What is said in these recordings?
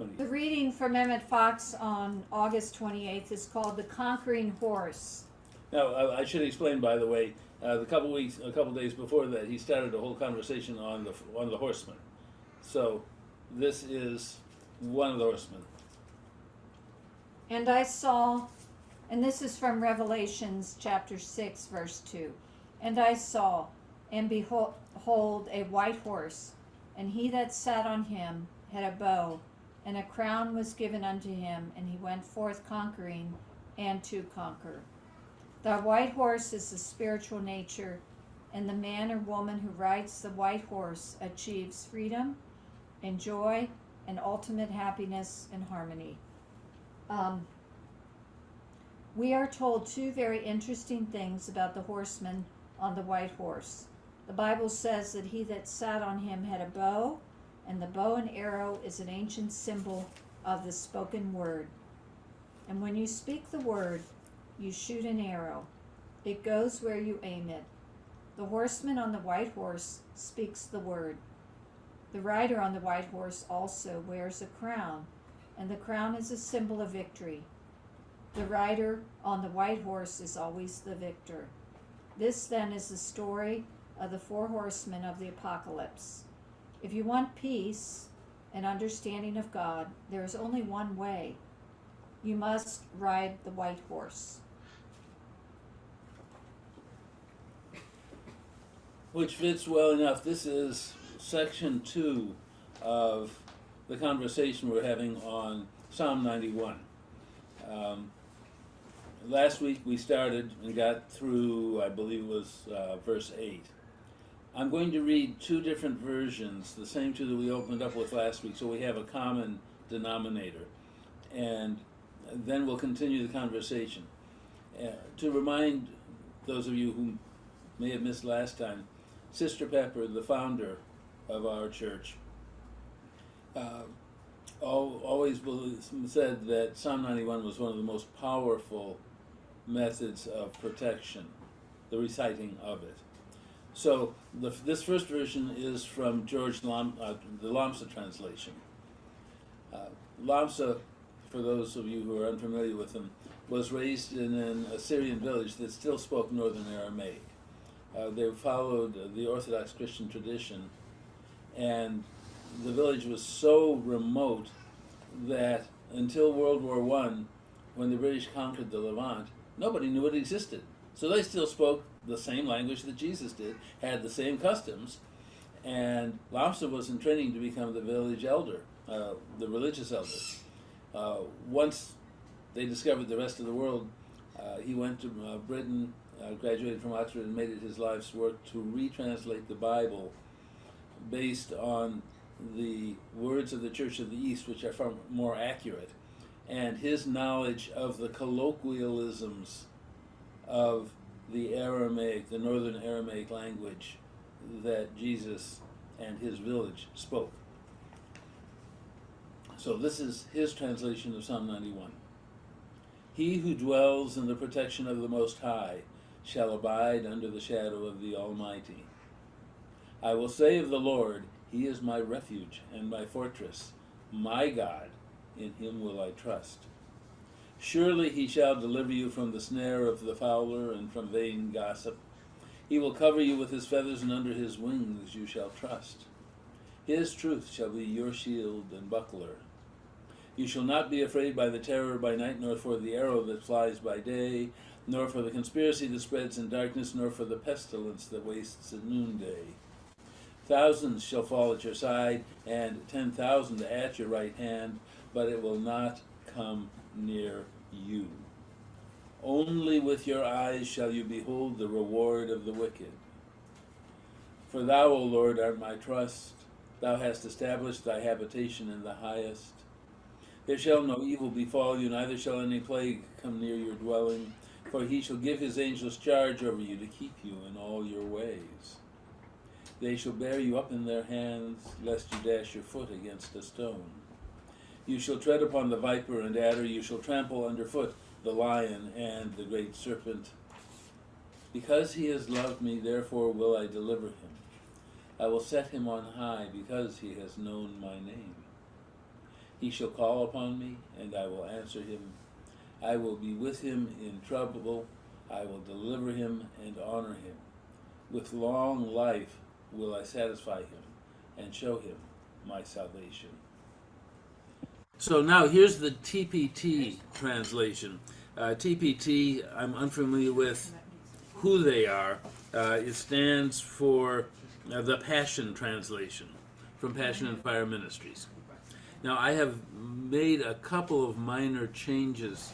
20th. The reading from Emmett Fox on August 28th is called The Conquering Horse. Now, I should explain, by the way, a couple days before that, he started a whole conversation on the horsemen. So, this is one of the horsemen. And I saw, and this is from Revelations chapter 6, verse 2. And I saw, and behold, a white horse, and he that sat on him had a bow, and a crown was given unto him, and he went forth conquering and to conquer. The white horse is the spiritual nature, and the man or woman who rides the white horse achieves freedom and joy and ultimate happiness and harmony. We are told two very interesting things about the horseman on the white horse. The Bible says that he that sat on him had a bow, and the bow and arrow is an ancient symbol of the spoken word. And when you speak the word, you shoot an arrow. It goes where you aim it. The horseman on the white horse speaks the word. The rider on the white horse also wears a crown, and the crown is a symbol of victory. The rider on the white horse is always the victor. This then is the story of the four horsemen of the apocalypse. If you want peace and understanding of God, there is only one way. You must ride the white horse. Which fits well enough. This is section 2 of the conversation we're having on Psalm 91. Last week we started and got through, I believe it was verse 8. I'm going to read two different versions, the same two that we opened up with last week, so we have a common denominator. And then we'll continue the conversation. To remind those of you who may have missed last time, Sister Pepper, the founder of our church, always said that Psalm 91 was one of the most powerful methods of protection, the reciting of it. So this first version is from George the Lhamsa translation. Lhamsa, for those of you who are unfamiliar with him, was raised in an Assyrian village that still spoke Northern Aramaic. They followed the Orthodox Christian tradition, and the village was so remote that until World War I, when the British conquered the Levant, nobody knew it existed. So they still spoke the same language that Jesus did, had the same customs, and Lhamsa was in training to become the village elder, the religious elder. Once they discovered the rest of the world, he went to Britain, graduated from Oxford, and made it his life's work to retranslate the Bible based on the words of the Church of the East, which are far more accurate, and his knowledge of the colloquialisms of the Aramaic, the Northern Aramaic language that Jesus and his village spoke. So this is his translation of Psalm 91. He who dwells in the protection of the Most High shall abide under the shadow of the Almighty. I will say of the Lord, He is my refuge and my fortress, my God, in Him will I trust. Surely He shall deliver you from the snare of the fowler and from vain gossip. He will cover you with His feathers, and under His wings you shall trust. His truth shall be your shield and buckler. You shall not be afraid by the terror by night, nor for the arrow that flies by day, nor for the conspiracy that spreads in darkness, nor for the pestilence that wastes at noonday. Thousands shall fall at your side, and 10,000 at your right hand, but it will not come near you. Only with your eyes shall you behold the reward of the wicked. For thou, O Lord, art my trust. Thou hast established thy habitation in the highest. There shall no evil befall you, neither shall any plague come near your dwelling. For he shall give his angels charge over you to keep you in all your ways. They shall bear you up in their hands, lest you dash your foot against a stone. You shall tread upon the viper and adder, you shall trample underfoot the lion and the great serpent. Because he has loved me, therefore will I deliver him. I will set him on high, because he has known my name. He shall call upon me, and I will answer him. I will be with him in trouble. I will deliver him and honor him. With long life will I satisfy him and show him my salvation. So now here's the TPT translation. TPT, I'm unfamiliar with who they are. It stands for the Passion Translation from Passion and Fire Ministries. Now, I have made a couple of minor changes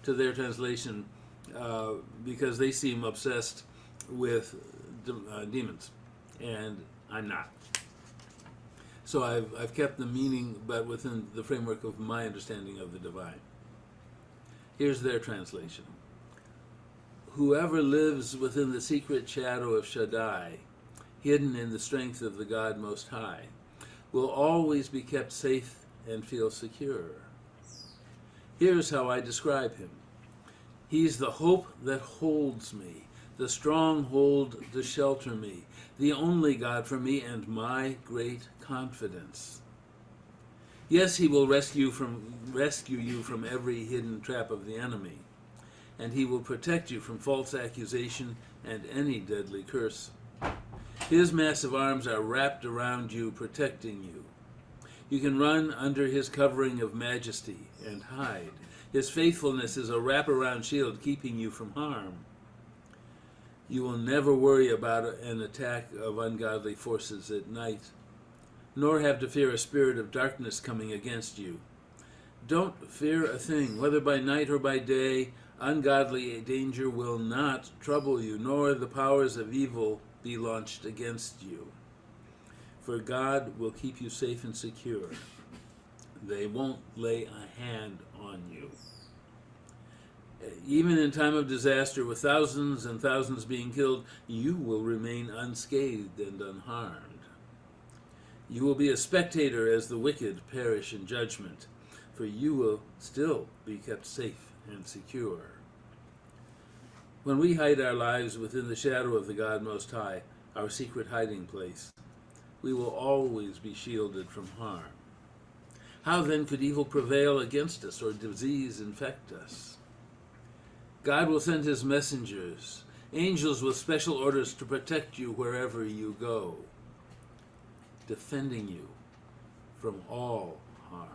to their translation because they seem obsessed with demons, and I'm not. So I've kept the meaning, but within the framework of my understanding of the divine. Here's their translation. Whoever lives within the secret shadow of Shaddai, hidden in the strength of the God Most High, will always be kept safe and feel secure. Here's how I describe him. He's the hope that holds me, the stronghold to shelter me, the only God for me, and my great confidence. Yes, he will rescue you from every hidden trap of the enemy, and he will protect you from false accusation and any deadly curse. His massive arms are wrapped around you, protecting you. You can run under his covering of majesty and hide. His faithfulness is a wraparound shield keeping you from harm. You will never worry about an attack of ungodly forces at night, nor have to fear a spirit of darkness coming against you. Don't fear a thing, whether by night or by day. Ungodly danger will not trouble you, nor the powers of evil be launched against you. For God will keep you safe and secure. They won't lay a hand on you. Even in time of disaster, with thousands and thousands being killed, you will remain unscathed and unharmed. You will be a spectator as the wicked perish in judgment, for you will still be kept safe and secure. When we hide our lives within the shadow of the God Most High, our secret hiding place, we will always be shielded from harm. How then could evil prevail against us or disease infect us? God will send his messengers, angels with special orders to protect you wherever you go, defending you from all harm.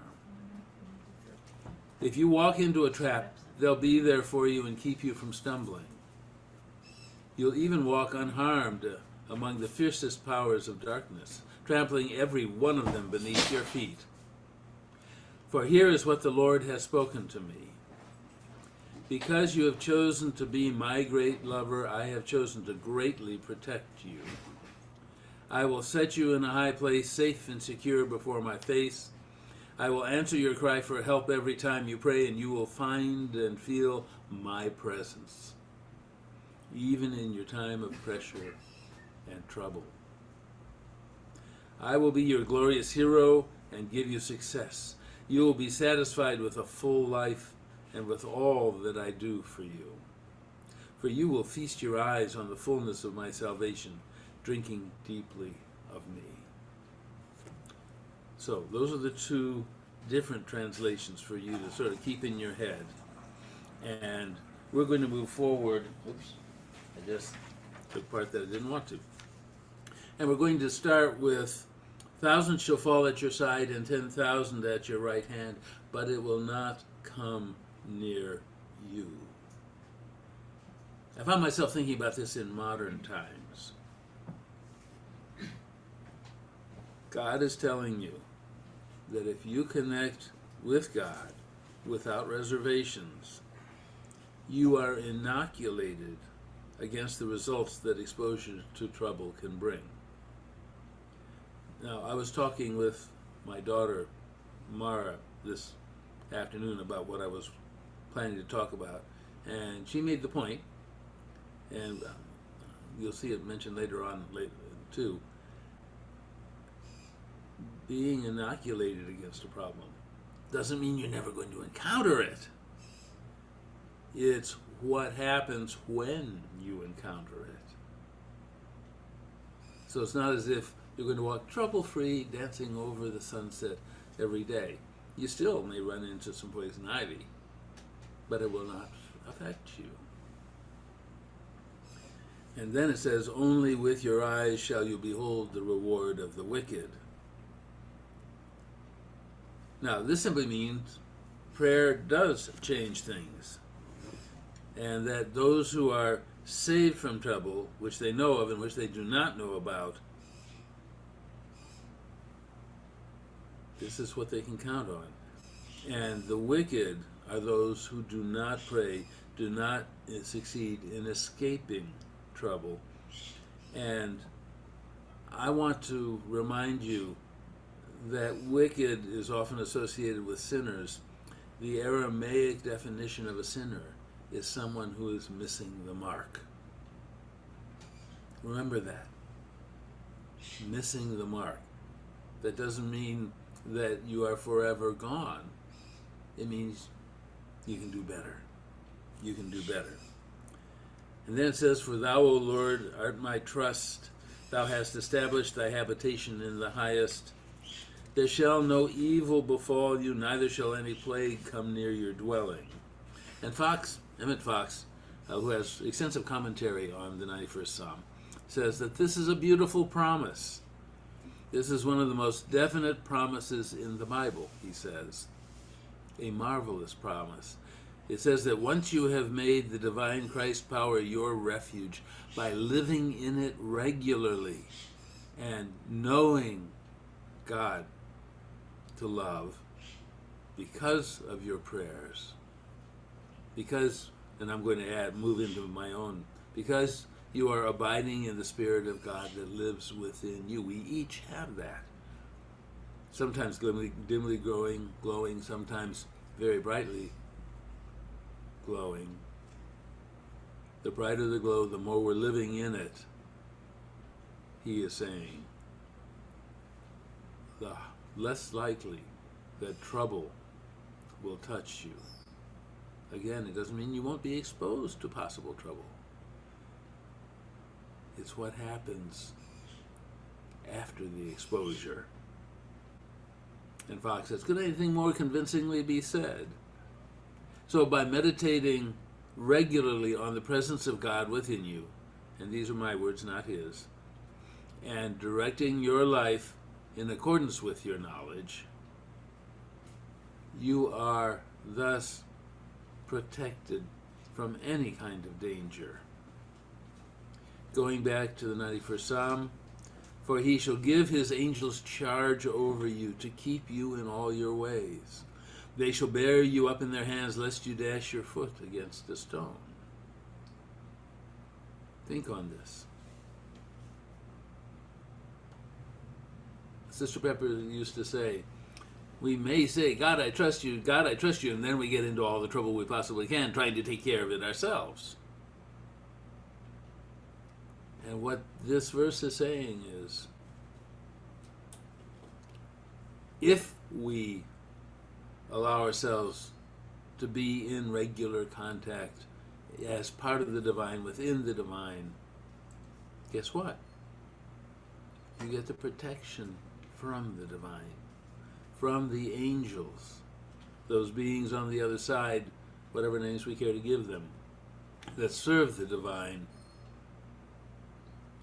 If you walk into a trap, they'll be there for you and keep you from stumbling. You'll even walk unharmed among the fiercest powers of darkness, trampling every one of them beneath your feet. For here is what the Lord has spoken to me. Because you have chosen to be my great lover, I have chosen to greatly protect you. I will set you in a high place, safe and secure before my face. I will answer your cry for help every time you pray, and you will find and feel my presence, even in your time of pressure and trouble. I will be your glorious hero and give you success. You will be satisfied with a full life and with all that I do for you. For you will feast your eyes on the fullness of my salvation, drinking deeply of me. So those are the two different translations for you to sort of keep in your head. And we're going to move forward. Oops, I just took part that I didn't want to. And we're going to start with 1,000 shall fall at your side and 10,000 at your right hand, but it will not come near you. I found myself thinking about this in modern times. God is telling you that if you connect with God without reservations, you are inoculated against the results that exposure to trouble can bring. Now, I was talking with my daughter, Mara, this afternoon about what I was planning to talk about, and she made the point, and you'll see it mentioned later on too, being inoculated against a problem doesn't mean you're never going to encounter it. It's what happens when you encounter it. So it's not as if you're going to walk trouble-free, dancing over the sunset every day. You still may run into some poison ivy, but it will not affect you. And then it says, only with your eyes shall you behold the reward of the wicked. Now, this simply means prayer does change things, and that those who are saved from trouble, which they know of and which they do not know about, this is what they can count on. And the wicked are those who do not pray, do not succeed in escaping trouble. And I want to remind you that wicked is often associated with sinners. The Aramaic definition of a sinner is someone who is missing the mark. Remember that. Missing the mark. That doesn't mean that you are forever gone. It means you can do better. You can do better. And then it says, for thou, O Lord, art my trust. Thou hast established thy habitation in the highest. There shall no evil befall you, neither shall any plague come near your dwelling. And Emmett Fox, who has extensive commentary on the 91st Psalm, says that this is a beautiful promise. This is one of the most definite promises in the Bible, he says. A marvelous promise. It says that once you have made the divine Christ power your refuge by living in it regularly and knowing God to love because of your prayers, because, and I'm going to move into my own, because you are abiding in the Spirit of God that lives within you. We each have that. Sometimes dimly glowing, sometimes very brightly glowing. The brighter the glow, the more we're living in it, he is saying. The less likely that trouble will touch you. Again, it doesn't mean you won't be exposed to possible trouble. It's what happens after the exposure. And Fox says, could anything more convincingly be said? So by meditating regularly on the presence of God within you, and these are my words, not his, and directing your life in accordance with your knowledge, you are thus protected from any kind of danger. Going back to the 91st Psalm, for he shall give his angels charge over you to keep you in all your ways. They shall bear you up in their hands, lest you dash your foot against a stone. Think on this. Sister Pepper used to say, we may say, God, I trust you, God, I trust you, and then we get into all the trouble we possibly can, trying to take care of it ourselves. And what this verse is saying is, if we allow ourselves to be in regular contact as part of the divine, within the divine, guess what? You get the protection from the divine, from the angels, those beings on the other side, whatever names we care to give them, that serve the divine.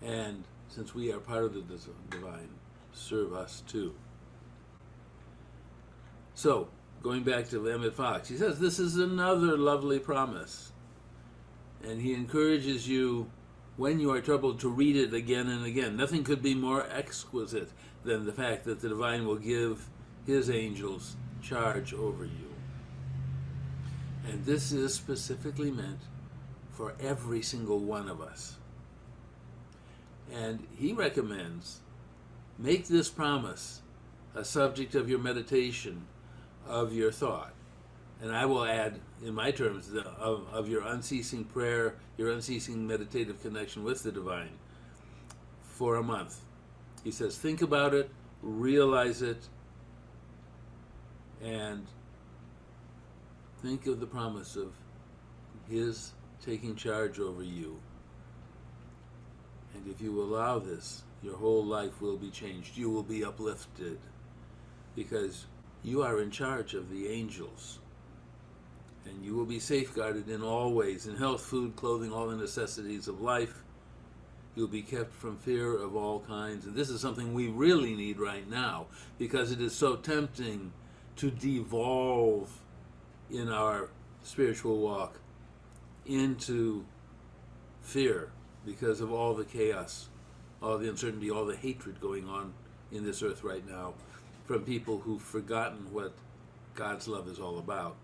And since we are part of the divine, serve us too. So, going back to Emmett Fox, he says this is another lovely promise. And he encourages you, when you are troubled, to read it again and again. Nothing could be more exquisite than the fact that the divine will give his angels charge over you. And this is specifically meant for every single one of us. And he recommends, make this promise a subject of your meditation, of your thought. And I will add, in my terms, of your unceasing prayer, your unceasing meditative connection with the divine for a month. He says, think about it, realize it, and think of the promise of his taking charge over you. And if you allow this, your whole life will be changed. You will be uplifted because You are in charge of the angels, and you will be safeguarded in all ways, in health, food, clothing, all the necessities of life. You'll be kept from fear of all kinds. And this is something we really need right now, because it is so tempting to devolve in our spiritual walk into fear because of all the chaos, all the uncertainty, all the hatred going on in this earth right now from people who've forgotten what God's love is all about.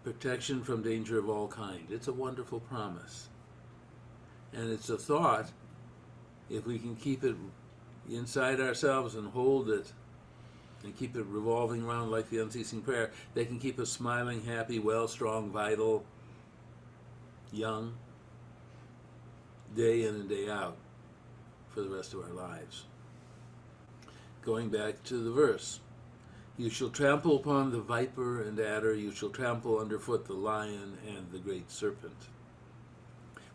Protection from danger of all kind. It's a wonderful promise. And it's a thought, if we can keep it inside ourselves and hold it and keep it revolving around like the unceasing prayer, they can keep us smiling, happy, well, strong, vital, young, day in and day out for the rest of our lives. Going back to the verse, you shall trample upon the viper and adder, you shall trample underfoot the lion and the great serpent.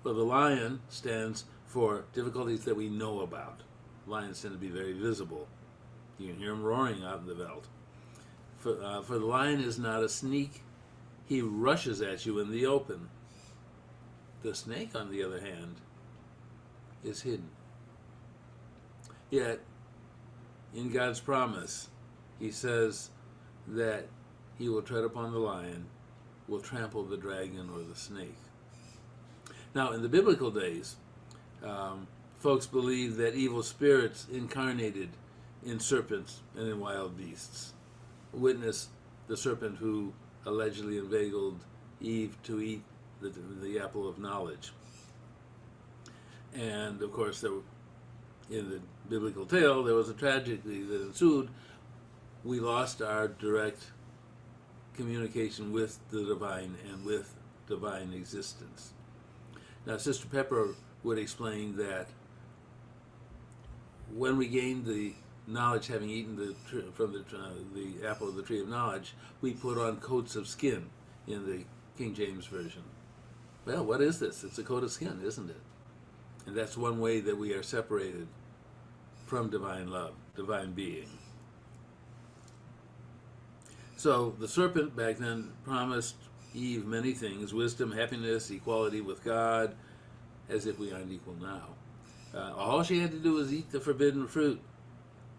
Well, the lion stands for difficulties that we know about. Lions tend to be very visible. You can hear them roaring out in the veldt. For the lion is not a sneak. He rushes at you in the open. The snake, on the other hand, is hidden. Yet, in God's promise, he says that he will tread upon the lion, will trample the dragon or the snake. Now, in the biblical days, folks believed that evil spirits incarnated in serpents and in wild beasts. Witness the serpent who allegedly inveigled Eve to eat the apple of knowledge. And, of course, in the biblical tale, there was a tragedy that ensued. We lost our direct communication with the divine and with divine existence. Now, Sister Pepper would explain that when we gained the knowledge, having eaten from the apple of the tree of knowledge, we put on coats of skin in the King James Version. Well, what is this? It's a coat of skin, isn't it? And that's one way that we are separated from divine love, divine being. So the serpent back then promised Eve many things: wisdom, happiness, equality with God, as if we aren't equal now. All she had to do was eat the forbidden fruit.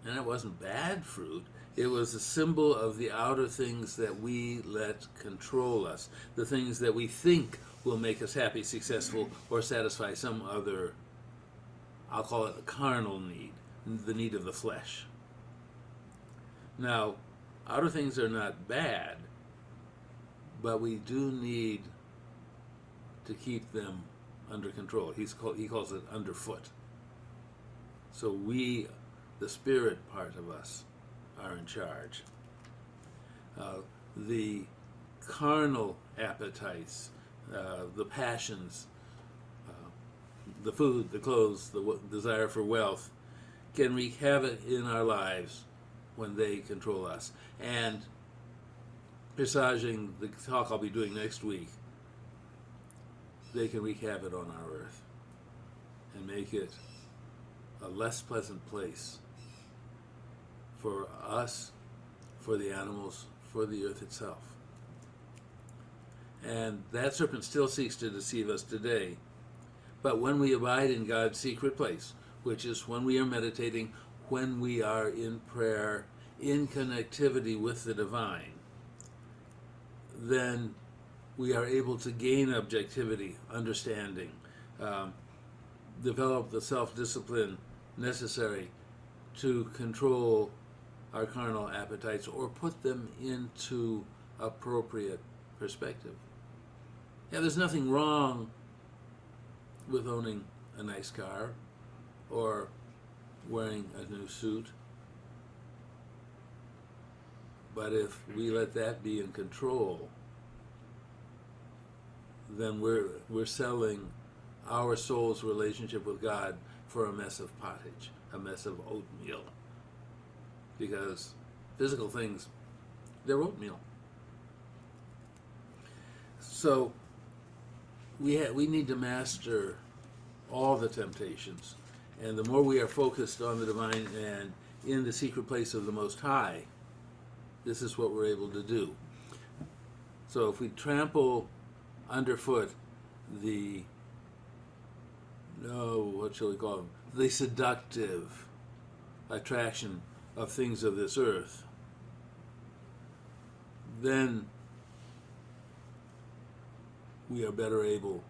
And it wasn't bad fruit. It was a symbol of the outer things that we let control us, the things that we think will make us happy, successful, or satisfy some other, I'll call it a carnal need, the need of the flesh. Now, outer things are not bad, but we do need to keep them under control. He calls it underfoot. So we, the spirit part of us, are in charge. The carnal appetites, the passions, the food, the clothes, the desire for wealth, can wreak havoc in our lives when they control us. And presaging the talk I'll be doing next week, they can wreak havoc on our earth and make it a less pleasant place for us, for the animals, for the earth itself. And that serpent still seeks to deceive us today. But when we abide in God's secret place, which is when we are meditating, when we are in prayer, in connectivity with the divine, then we are able to gain objectivity, understanding, develop the self-discipline necessary to control our carnal appetites or put them into appropriate perspective. Yeah, there's nothing wrong with owning a nice car or wearing a new suit. But if we let that be in control, then we're selling our soul's relationship with God for a mess of pottage, a mess of oatmeal. Because physical things, they're oatmeal. So we need to master all the temptations. And the more we are focused on the divine and in the secret place of the Most High, this is what we're able to do. So if we trample underfoot the, what shall we call them? The seductive attraction of things of this earth, then we are better able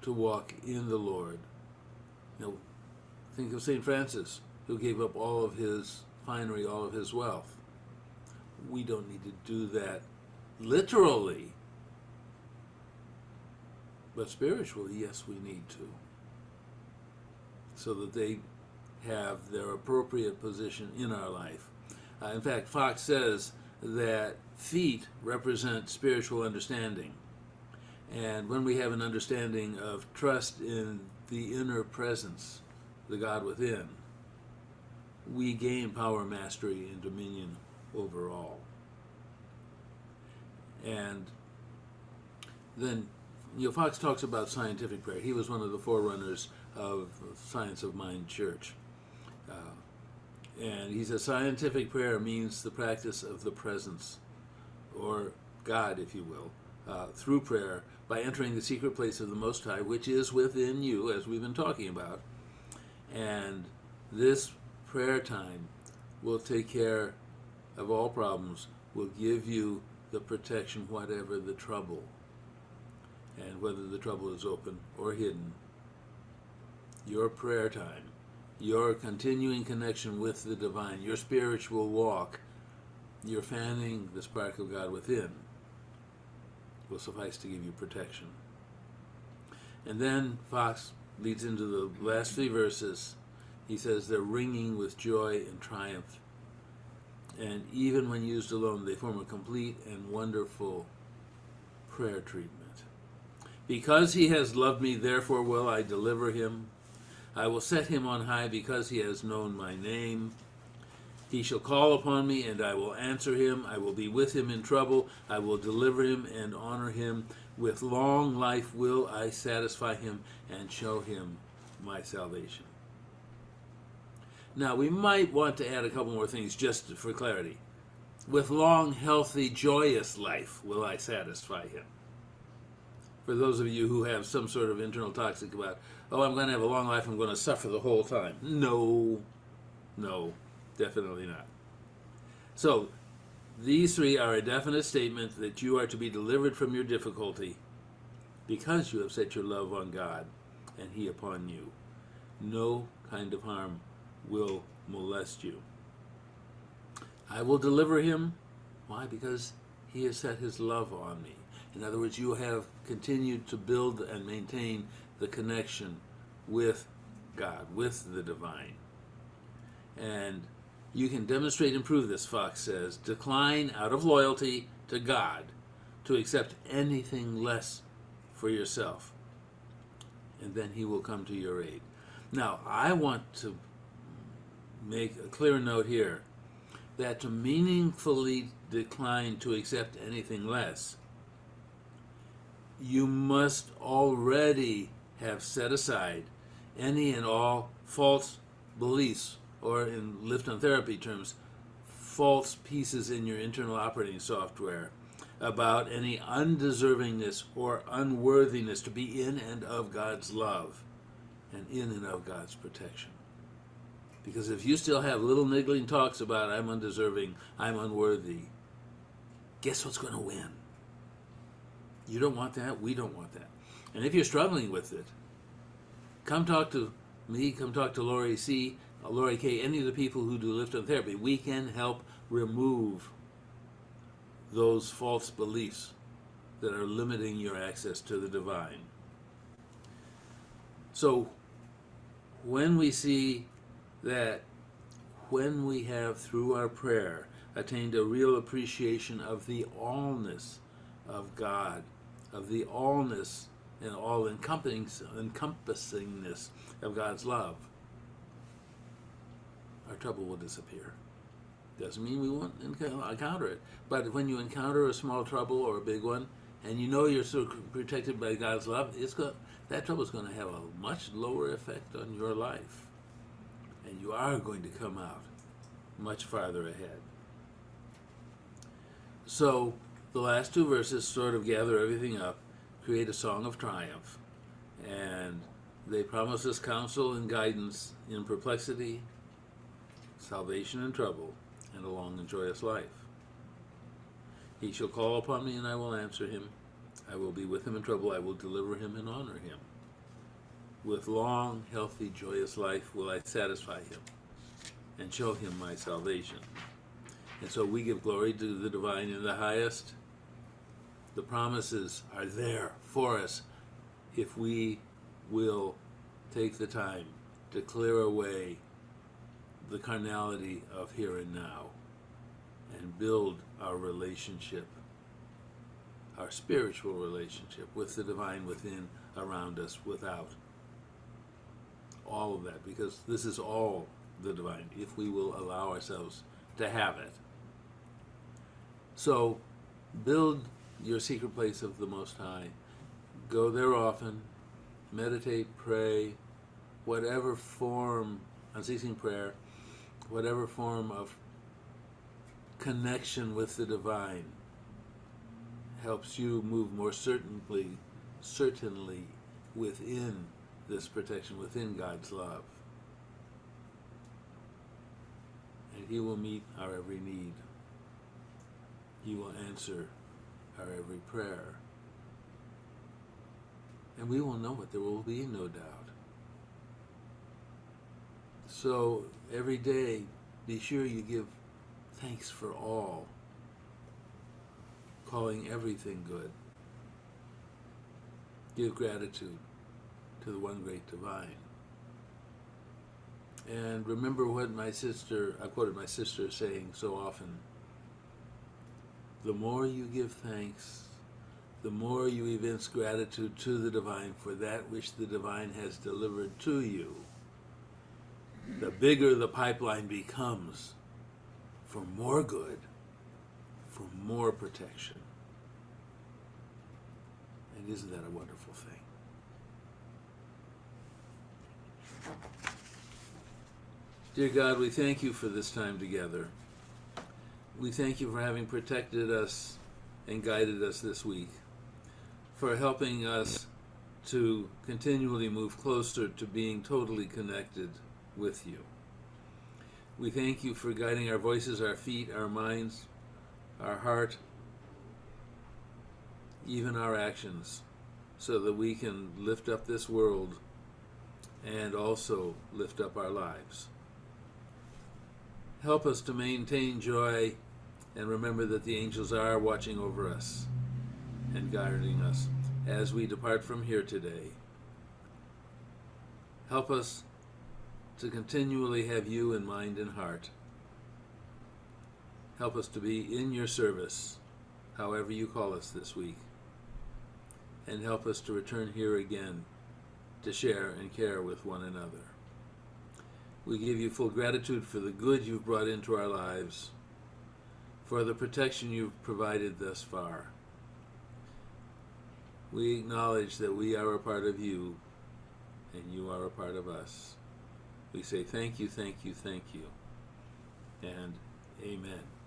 to walk in the Lord. Think of St. Francis, who gave up all of his finery, all of his wealth. We don't need to do that literally, but spiritually, yes, we need to, so that they have their appropriate position in our life. In fact, Fox says that feet represent spiritual understanding. And when we have an understanding of trust in the inner presence, the God within, we gain power, mastery, and dominion over all. And then, Fox talks about scientific prayer. He was one of the forerunners of Science of Mind Church. And he says scientific prayer means the practice of the presence, or God, if you will, through prayer, by entering the secret place of the Most High, which is within you, as we've been talking about. And this prayer time will take care of all problems, will give you the protection, whatever the trouble, and whether the trouble is open or hidden. Your prayer time, your continuing connection with the divine, your spiritual walk, your fanning the spark of God within, will suffice to give you protection. And then Fox leads into the last 3 verses. He says they're ringing with joy and triumph. And even when used alone, they form a complete and wonderful prayer treatment. Because he has loved me, therefore will I deliver him. I will set him on high because he has known my name. He shall call upon me, and I will answer him. I will be with him in trouble. I will deliver him and honor him. With long life will I satisfy him and show him my salvation. Now, we might want to add a couple more things just for clarity. With long, healthy, joyous life will I satisfy him. For those of you who have some sort of internal toxic about, I'm going to have a long life, I'm going to suffer the whole time. No, definitely not. So, these 3 are a definite statement that you are to be delivered from your difficulty because you have set your love on God and he upon you. No kind of harm will molest you. I will deliver him. Why? Because he has set his love on me. In other words, you have continued to build and maintain the connection with God, with the divine. And you can demonstrate and prove this, Fox says. Decline out of loyalty to God to accept anything less for yourself. And then he will come to your aid. Now, I want to make a clear note here that to meaningfully decline to accept anything less, you must already have set aside any and all false beliefs, or in Lifton therapy terms, false pieces in your internal operating software about any undeservingness or unworthiness to be in and of God's love and in and of God's protection. Because if you still have little niggling talks about I'm undeserving, I'm unworthy, guess what's going to win? You don't want that. We don't want that. And if you're struggling with it, come talk to me, come talk to Lori C., Lori K., any of the people who do Lifton therapy. We can help remove those false beliefs that are limiting your access to the divine. So when we see that when we have, through our prayer, attained a real appreciation of the allness of God, of the allness and all-encompassingness of God's love, our trouble will disappear. Doesn't mean we won't encounter it, but when you encounter a small trouble or a big one, and you know you're so protected by God's love, that trouble is going to have a much lower effect on your life. and you are going to come out much farther ahead. So the last two verses sort of gather everything up, create a song of triumph, and they promise us counsel and guidance in perplexity, salvation in trouble, and a long and joyous life. He shall call upon me, and I will answer him. I will be with him in trouble. I will deliver him and honor him. With long, healthy, joyous life will I satisfy him and show him my salvation. And so we give glory to the divine in the highest. The promises are there for us if we will take the time to clear away the carnality of here and now and build our relationship, our spiritual relationship with the divine within, around us, without. All of that, because this is all the divine, if we will allow ourselves to have it. So, build your secret place of the Most High. Go there often. Meditate, pray, whatever form, unceasing prayer, whatever form of connection with the divine helps you move more certainly within this protection, within God's love. And He will meet our every need. He will answer our every prayer. And we will know it. There will be no doubt. So every day, be sure you give thanks for all, calling everything good. Give gratitude to the one great divine. And remember what I quoted my sister saying so often, the more you give thanks, the more you evince gratitude to the divine for that which the divine has delivered to you, the bigger the pipeline becomes for more good, for more protection. And isn't that a wonderful thing? Dear God, we thank you for this time together. We thank you for having protected us and guided us this week, for helping us to continually move closer to being totally connected with you. We thank you for guiding our voices, our feet, our minds, our heart, even our actions, so that we can lift up this world and also lift up our lives. Help us to maintain joy and remember that the angels are watching over us and guarding us as we depart from here today. Help us to continually have you in mind and heart. Help us to be in your service, however you call us this week. And help us to return here again to share and care with one another. We give you full gratitude for the good you've brought into our lives, for the protection you've provided thus far. We acknowledge that we are a part of you, and you are a part of us. We say thank you, thank you, thank you, and amen.